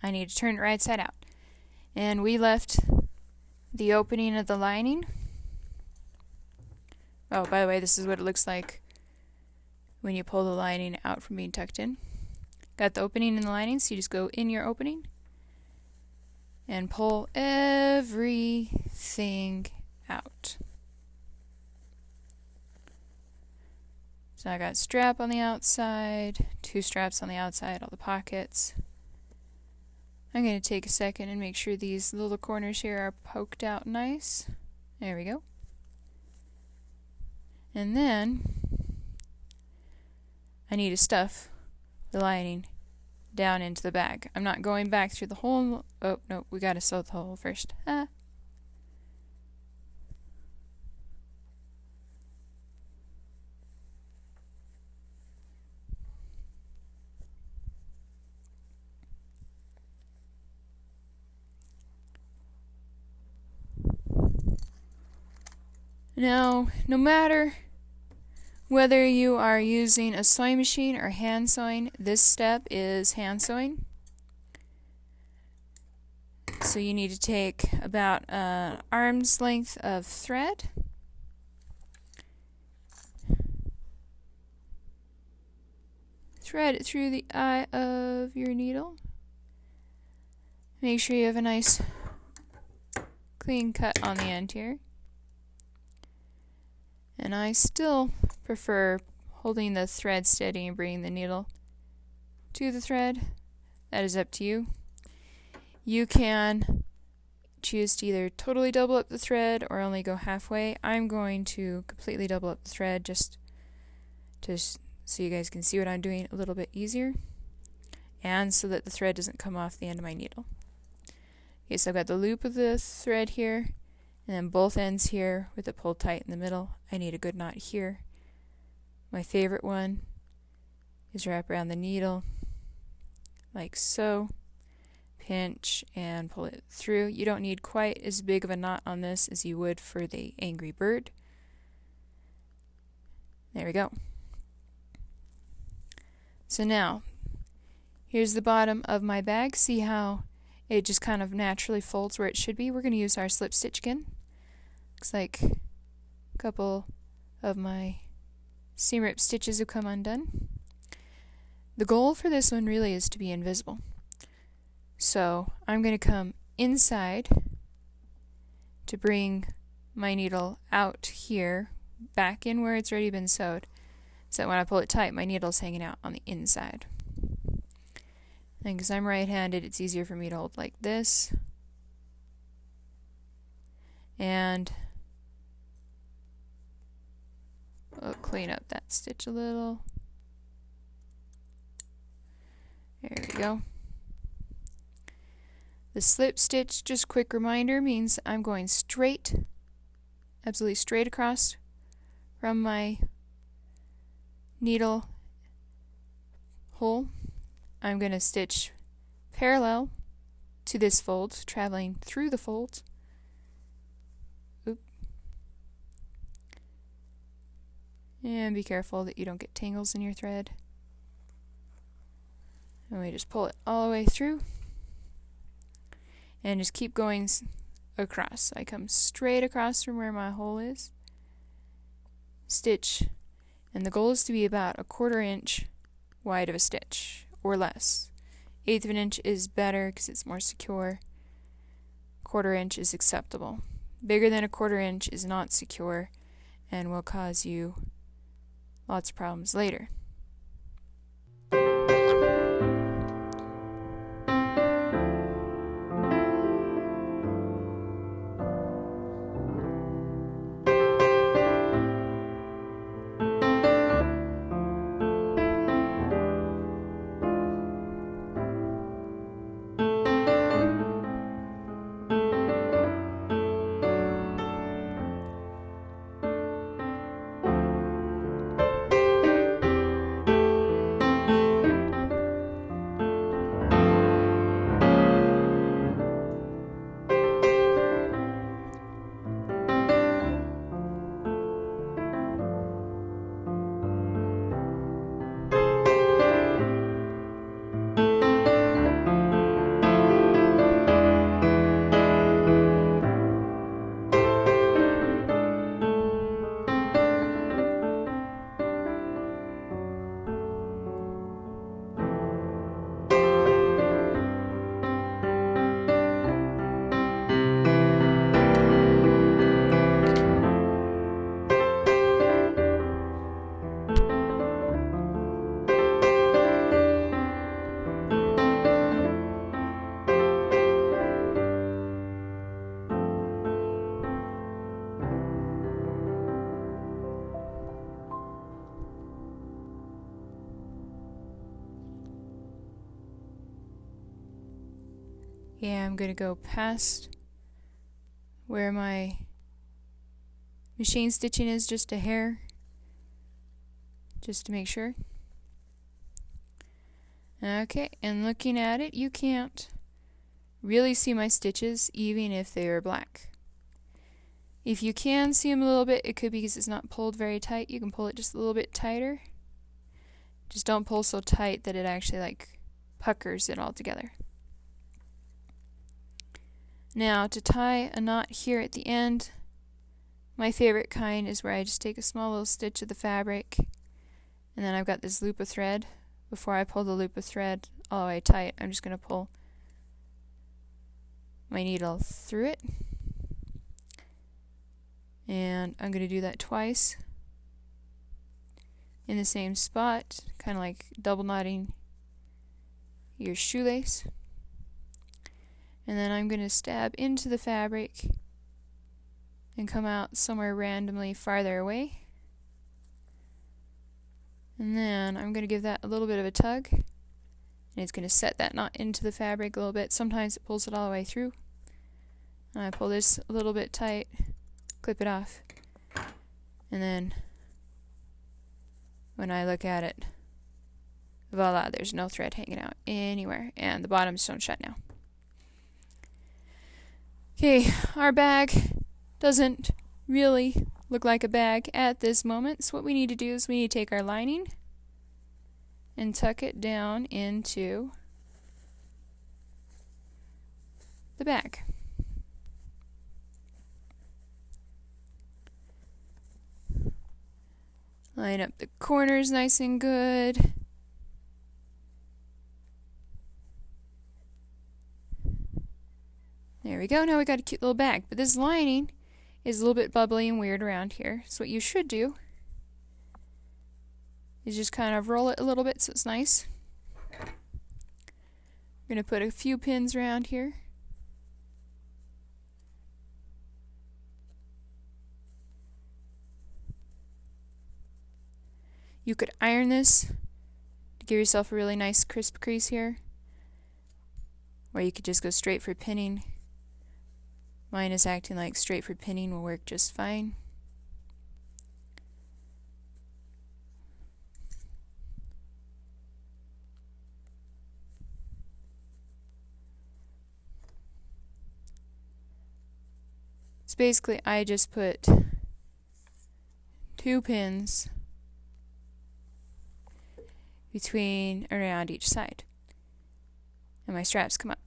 I need to turn it right side out. And we left the opening of the lining. Oh, by the way, this is what it looks like when you pull the lining out from being tucked in. Got the opening in the lining, so you just go in your opening and pull everything out. So I got strap on the outside, 2 straps on the outside, all the pockets. I'm going to take a second and make sure these little corners here are poked out nice. There we go. And then I need to stuff the lining down into the bag. I'm not going back through the hole. Oh, no, we got to sew the hole first. Now, no matter whether you are using a sewing machine or hand sewing, this step is hand sewing. So you need to take about an arm's length of thread. Thread it through the eye of your needle. Make sure you have a nice clean cut on the end here. And I still prefer holding the thread steady and bringing the needle to the thread. That is up to you. You can choose to either totally double up the thread or only go halfway. I'm going to completely double up the thread just so you guys can see what I'm doing a little bit easier, and so that the thread doesn't come off the end of my needle. Okay, so I've got the loop of the thread here, and then both ends here with it pulled tight in the middle. I need a good knot here. My favorite one is wrap around the needle like so, pinch and pull it through. You don't need quite as big of a knot on this as you would for the Angry Bird. There we go. So now, here's the bottom of my bag. See how it just kind of naturally folds where it should be? We're going to use our slip stitch again. Looks like a couple of my seam rip stitches have come undone. The goal for this one really is to be invisible. So I'm going to come inside to bring my needle out here, back in where it's already been sewed, so that when I pull it tight, my needle's hanging out on the inside. And because I'm right-handed, it's easier for me to hold like this. And I'll clean up that stitch a little. There we go. The slip stitch, just quick reminder, means I'm going straight, absolutely straight across from my needle hole. I'm going to stitch parallel to this fold, traveling through the fold. Oop. And be careful that you don't get tangles in your thread. And we just pull it all the way through. And just keep going across. I come straight across from where my hole is. Stitch. And the goal is to be about 1/4 inch wide of a stitch, or less. 1/8 of an inch is better because it's more secure. 1/4 inch is acceptable. Bigger than 1/4 inch is not secure and will cause you lots of problems later. Okay, I'm going to go past where my machine stitching is, just a hair, just to make sure. Okay, and looking at it, you can't really see my stitches even if they are black. If you can see them a little bit, it could be because it's not pulled very tight. You can pull it just a little bit tighter. Just don't pull so tight that it actually like puckers it all together. Now to tie a knot here at the end, my favorite kind is where I just take a small little stitch of the fabric and then I've got this loop of thread. Before I pull the loop of thread all the way tight, I'm just going to pull my needle through it. And I'm going to do that twice in the same spot, kind of like double knotting your shoelace. And then I'm going to stab into the fabric and come out somewhere randomly farther away. And then I'm going to give that a little bit of a tug, and it's going to set that knot into the fabric a little bit. Sometimes it pulls it all the way through. And I pull this a little bit tight, clip it off, and then when I look at it, voila, there's no thread hanging out anywhere, and the bottom's sewn shut now. Okay, our bag doesn't really look like a bag at this moment, so what we need to do is we need to take our lining and tuck it down into the bag. Line up the corners nice and good. There we go. Now we got a cute little bag. But this lining is a little bit bubbly and weird around here. So what you should do is just kind of roll it a little bit so it's nice. We're going to put a few pins around here. You could iron this to give yourself a really nice crisp crease here. Or you could just go straight for pinning. Mine is acting like straight for pinning will work just fine. So basically I just put 2 pins between around each side, and my straps come up.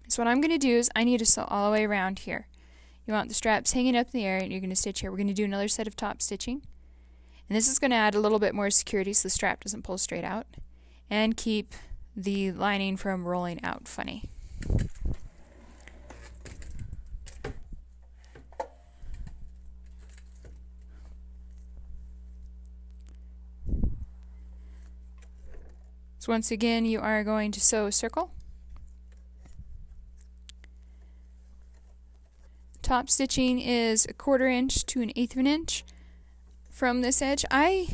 So what I'm going to do is I need to sew all the way around here. You want the straps hanging up in the air, and you're going to stitch here. We're going to do another set of top stitching, and this is going to add a little bit more security so the strap doesn't pull straight out and keep the lining from rolling out funny. So once again, you are going to sew a circle. Top stitching is 1/4 inch to 1/8 of an inch from this edge. I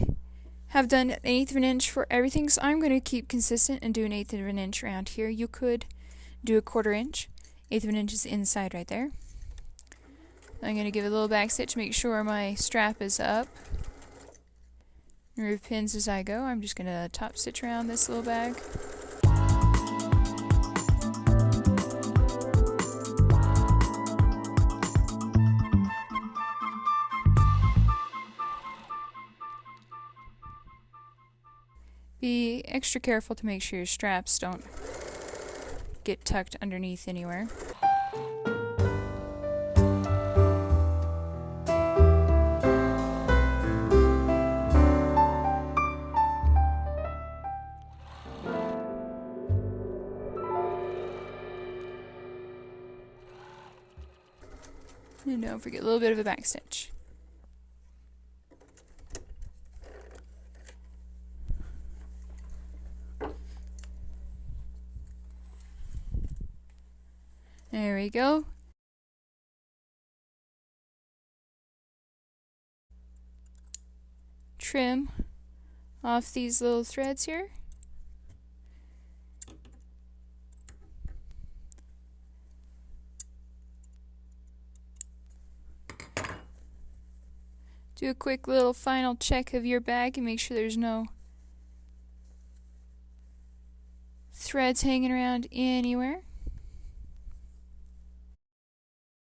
have done 1/8 of an inch for everything, so I'm going to keep consistent and do 1/8 of an inch around here. You could do 1/4 inch. 1/8 of an inch is inside right there. I'm going to give it a little back stitch, make sure my strap is up. Remove pins as I go. I'm just going to top stitch around this little bag. Be extra careful to make sure your straps don't get tucked underneath anywhere. And don't forget a little bit of a back stitch. There we go. Trim off these little threads here. Do a quick little final check of your bag and make sure there's no threads hanging around anywhere.